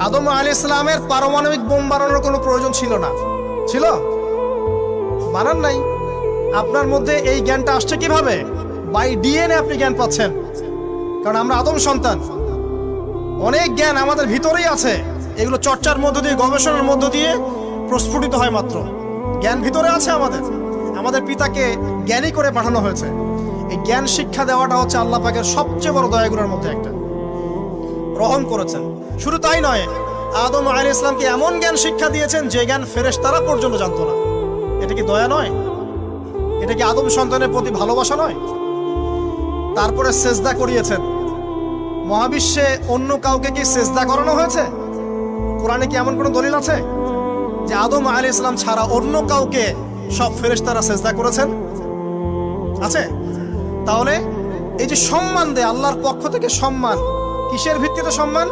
আদম আলাইহিস সালামের পারমাণবিক বোম বানানোর কোনো প্রয়োজন ছিল না, ছিল? বানান নাই। আপনার মধ্যে এই জ্ঞানটা আসছে কিভাবে? বাই ডিএনএ আপনি জ্ঞান পাচ্ছেন, কারণ আমরা আদম সন্তান। অনেক জ্ঞান আমাদের ভিতরেই আছে, এগুলো চর্চার মধ্য দিয়ে, গবেষণার মধ্য দিয়ে প্রস্ফুটিত হয় মাত্র। জ্ঞান ভিতরে আছে আমাদের, আমাদের পিতাকে জ্ঞানী করে পাঠানো হয়েছে। এই জ্ঞান শিক্ষা দেওয়াটা হচ্ছে আল্লাহ পাকের সবচেয়ে বড় দয়াগুলোর মধ্যে একটা। রহম করেছেন। শুধু তাই নয়, আদম আলাইহিস সালামকে এমন জ্ঞান শিক্ষা দিয়েছেন যে জ্ঞান ফেরেশতারা পর্যন্ত জানতো না। এটা কি দয়া নয়? এটা কি আদম সন্তানের প্রতি ভালোবাসা নয়? তারপরে সেজদা করিয়েছেন। মহাবিশ্বে অন্য কাউকে কি সেজদা করানো হয়েছে? কোরআনে কি এমন কোনো দলিল আছে যে আদম আলাইহিস সালাম ছাড়া অন্য কাউকে সব ফেরেশতারা সেজদা করেছেন? আছে? তাহলে এই যে সম্মান দেয় আল্লাহর পক্ষ থেকে, সম্মান কিসের ভিত্তিতে সম্মান?